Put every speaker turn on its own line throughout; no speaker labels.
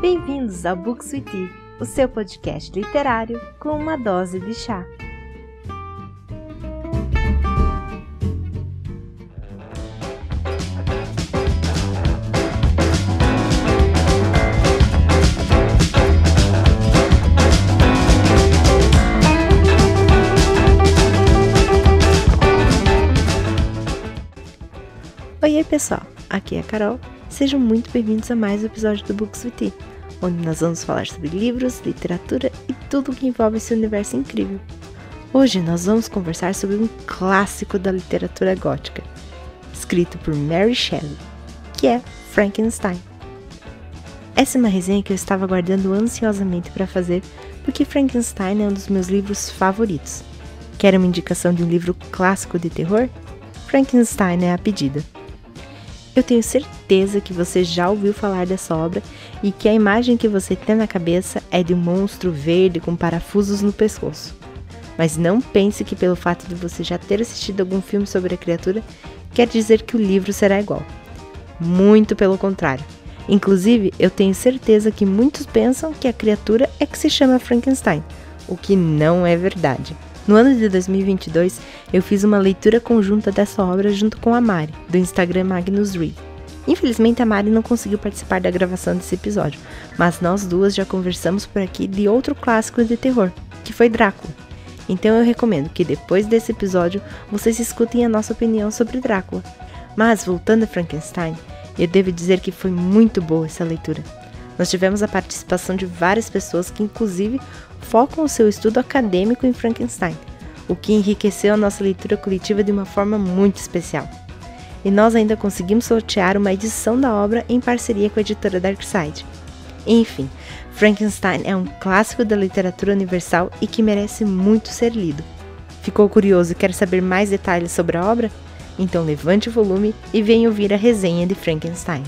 Bem-vindos ao Books with Tea, o seu podcast literário com uma dose de chá. Oi pessoal, aqui é a Carol. Sejam muito bem-vindos a mais um episódio do Books with Tea, onde nós vamos falar sobre livros, literatura e tudo o que envolve esse universo incrível. Hoje nós vamos conversar sobre um clássico da literatura gótica, escrito por Mary Shelley, que é Frankenstein. Essa é uma resenha que eu estava aguardando ansiosamente para fazer, porque Frankenstein é um dos meus livros favoritos. Quer uma indicação de um livro clássico de terror? Frankenstein é a pedida. Eu tenho certeza que você já ouviu falar dessa obra e que a imagem que você tem na cabeça é de um monstro verde com parafusos no pescoço. Mas não pense que pelo fato de você já ter assistido algum filme sobre a criatura, quer dizer que o livro será igual. Muito pelo contrário. Inclusive, eu tenho certeza que muitos pensam que a criatura é que se chama Frankenstein, o que não é verdade. No ano de 2022, eu fiz uma leitura conjunta dessa obra junto com a Mari, do Instagram Magnus Read. Infelizmente, a Mari não conseguiu participar da gravação desse episódio, mas nós duas já conversamos por aqui de outro clássico de terror, que foi Drácula. Então eu recomendo que depois desse episódio, vocês escutem a nossa opinião sobre Drácula. Mas, voltando a Frankenstein, eu devo dizer que foi muito boa essa leitura. Nós tivemos a participação de várias pessoas que, inclusive, focam o seu estudo acadêmico em Frankenstein, o que enriqueceu a nossa leitura coletiva de uma forma muito especial. E nós ainda conseguimos sortear uma edição da obra em parceria com a editora Darkside. Enfim, Frankenstein é um clássico da literatura universal e que merece muito ser lido. Ficou curioso e quer saber mais detalhes sobre a obra? Então levante o volume e venha ouvir a resenha de Frankenstein.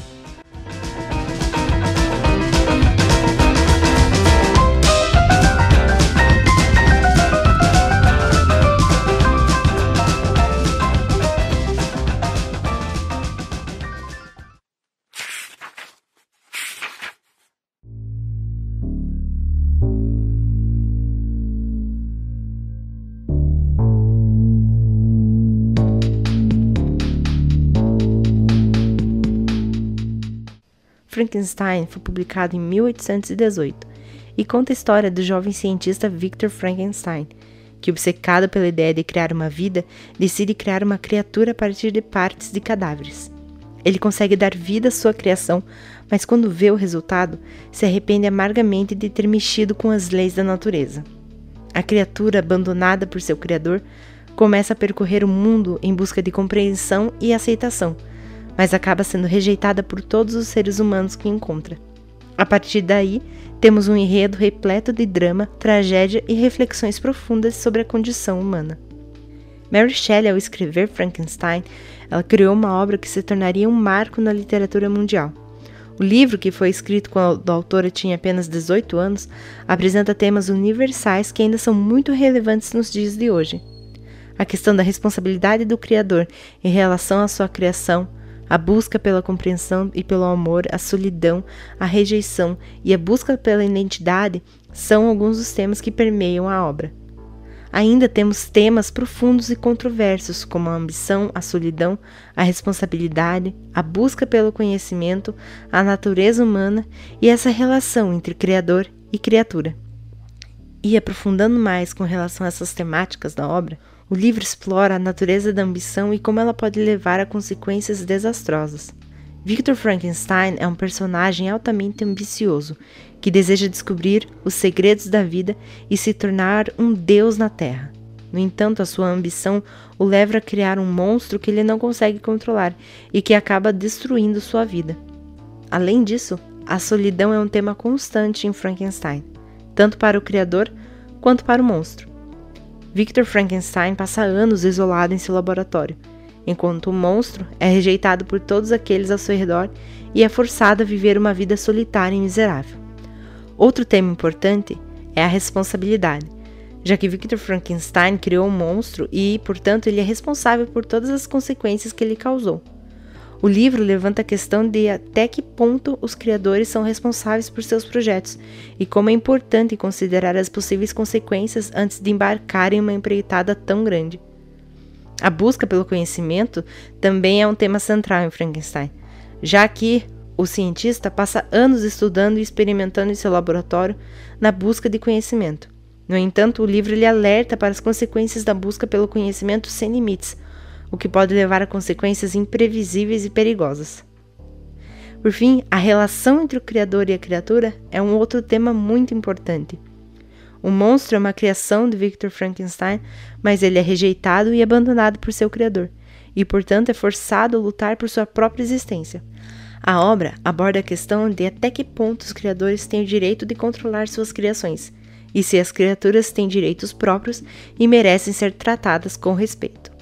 Frankenstein foi publicado em 1818 e conta a história do jovem cientista Victor Frankenstein, que, obcecado pela ideia de criar uma vida, decide criar uma criatura a partir de partes de cadáveres. Ele consegue dar vida à sua criação, mas quando vê o resultado, se arrepende amargamente de ter mexido com as leis da natureza. A criatura, abandonada por seu criador, começa a percorrer o mundo em busca de compreensão e aceitação, mas acaba sendo rejeitada por todos os seres humanos que encontra. A partir daí, temos um enredo repleto de drama, tragédia e reflexões profundas sobre a condição humana. Mary Shelley, ao escrever Frankenstein, ela criou uma obra que se tornaria um marco na literatura mundial. O livro, que foi escrito quando a autora tinha apenas 18 anos, apresenta temas universais que ainda são muito relevantes nos dias de hoje. A questão da responsabilidade do criador em relação à sua criação, a busca pela compreensão e pelo amor, a solidão, a rejeição e a busca pela identidade são alguns dos temas que permeiam a obra. Ainda temos temas profundos e controversos, como a ambição, a solidão, a responsabilidade, a busca pelo conhecimento, a natureza humana e essa relação entre criador e criatura. E aprofundando mais com relação a essas temáticas da obra, o livro explora a natureza da ambição e como ela pode levar a consequências desastrosas. Victor Frankenstein é um personagem altamente ambicioso, que deseja descobrir os segredos da vida e se tornar um deus na Terra. No entanto, a sua ambição o leva a criar um monstro que ele não consegue controlar e que acaba destruindo sua vida. Além disso, a solidão é um tema constante em Frankenstein, tanto para o criador quanto para o monstro. Victor Frankenstein passa anos isolado em seu laboratório, enquanto o monstro é rejeitado por todos aqueles ao seu redor e é forçado a viver uma vida solitária e miserável. Outro tema importante é a responsabilidade, já que Victor Frankenstein criou um monstro e, portanto, ele é responsável por todas as consequências que ele causou. O livro levanta a questão de até que ponto os criadores são responsáveis por seus projetos e como é importante considerar as possíveis consequências antes de embarcar em uma empreitada tão grande. A busca pelo conhecimento também é um tema central em Frankenstein, já que o cientista passa anos estudando e experimentando em seu laboratório na busca de conhecimento. No entanto, o livro lhe alerta para as consequências da busca pelo conhecimento sem limites, o que pode levar a consequências imprevisíveis e perigosas. Por fim, a relação entre o criador e a criatura é um outro tema muito importante. O monstro é uma criação de Victor Frankenstein, mas ele é rejeitado e abandonado por seu criador, e portanto é forçado a lutar por sua própria existência. A obra aborda a questão de até que ponto os criadores têm o direito de controlar suas criações, e se as criaturas têm direitos próprios e merecem ser tratadas com respeito.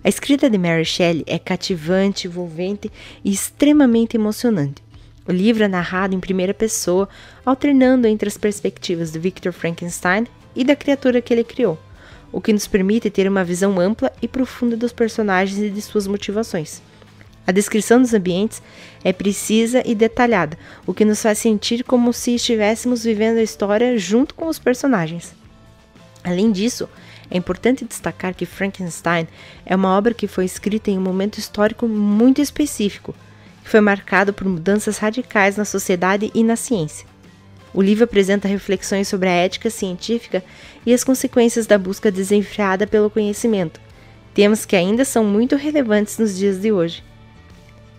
A escrita de Mary Shelley é cativante, envolvente e extremamente emocionante. O livro é narrado em primeira pessoa, alternando entre as perspectivas de Victor Frankenstein e da criatura que ele criou, o que nos permite ter uma visão ampla e profunda dos personagens e de suas motivações. A descrição dos ambientes é precisa e detalhada, o que nos faz sentir como se estivéssemos vivendo a história junto com os personagens. Além disso, é importante destacar que Frankenstein é uma obra que foi escrita em um momento histórico muito específico, que foi marcado por mudanças radicais na sociedade e na ciência. O livro apresenta reflexões sobre a ética científica e as consequências da busca desenfreada pelo conhecimento, temas que ainda são muito relevantes nos dias de hoje.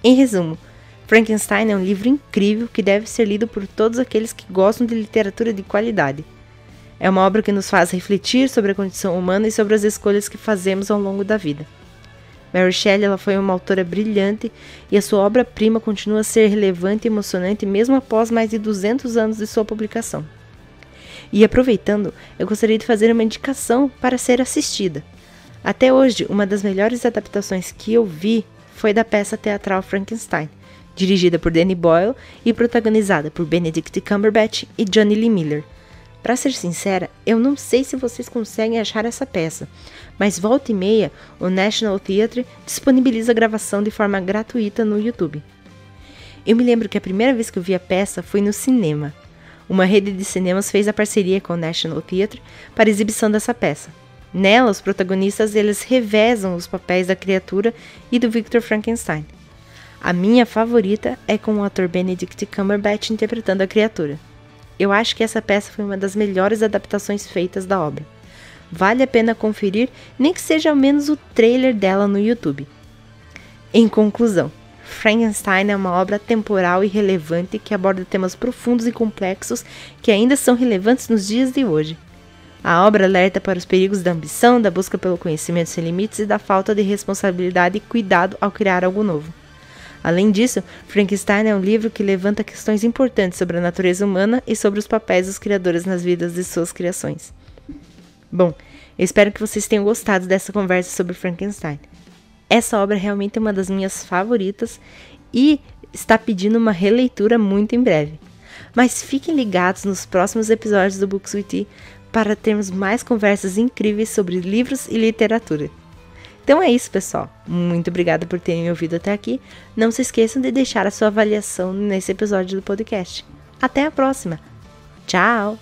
Em resumo, Frankenstein é um livro incrível que deve ser lido por todos aqueles que gostam de literatura de qualidade. É uma obra que nos faz refletir sobre a condição humana e sobre as escolhas que fazemos ao longo da vida. Mary Shelley ela foi uma autora brilhante e a sua obra-prima continua a ser relevante e emocionante mesmo após mais de 200 anos de sua publicação. E aproveitando, eu gostaria de fazer uma indicação para ser assistida. Até hoje, uma das melhores adaptações que eu vi foi da peça teatral Frankenstein, dirigida por Danny Boyle e protagonizada por Benedict Cumberbatch e Jonny Lee Miller. Para ser sincera, eu não sei se vocês conseguem achar essa peça, mas volta e meia, o National Theatre disponibiliza a gravação de forma gratuita no YouTube. Eu me lembro que a primeira vez que eu vi a peça foi no cinema. Uma rede de cinemas fez a parceria com o National Theatre para a exibição dessa peça. Nela, os protagonistas eles revezam os papéis da criatura e do Victor Frankenstein. A minha favorita é com o ator Benedict Cumberbatch interpretando a criatura. Eu acho que essa peça foi uma das melhores adaptações feitas da obra. Vale a pena conferir, nem que seja ao menos o trailer dela no YouTube. Em conclusão, Frankenstein é uma obra temporal e relevante que aborda temas profundos e complexos que ainda são relevantes nos dias de hoje. A obra alerta para os perigos da ambição, da busca pelo conhecimento sem limites e da falta de responsabilidade e cuidado ao criar algo novo. Além disso, Frankenstein é um livro que levanta questões importantes sobre a natureza humana e sobre os papéis dos criadores nas vidas de suas criações. Bom, eu espero que vocês tenham gostado dessa conversa sobre Frankenstein. Essa obra realmente é uma das minhas favoritas e está pedindo uma releitura muito em breve. Mas fiquem ligados nos próximos episódios do Books with Tea para termos mais conversas incríveis sobre livros e literatura. Então é isso, pessoal. Muito obrigada por terem me ouvido até aqui. Não se esqueçam de deixar a sua avaliação nesse episódio do podcast. Até a próxima. Tchau!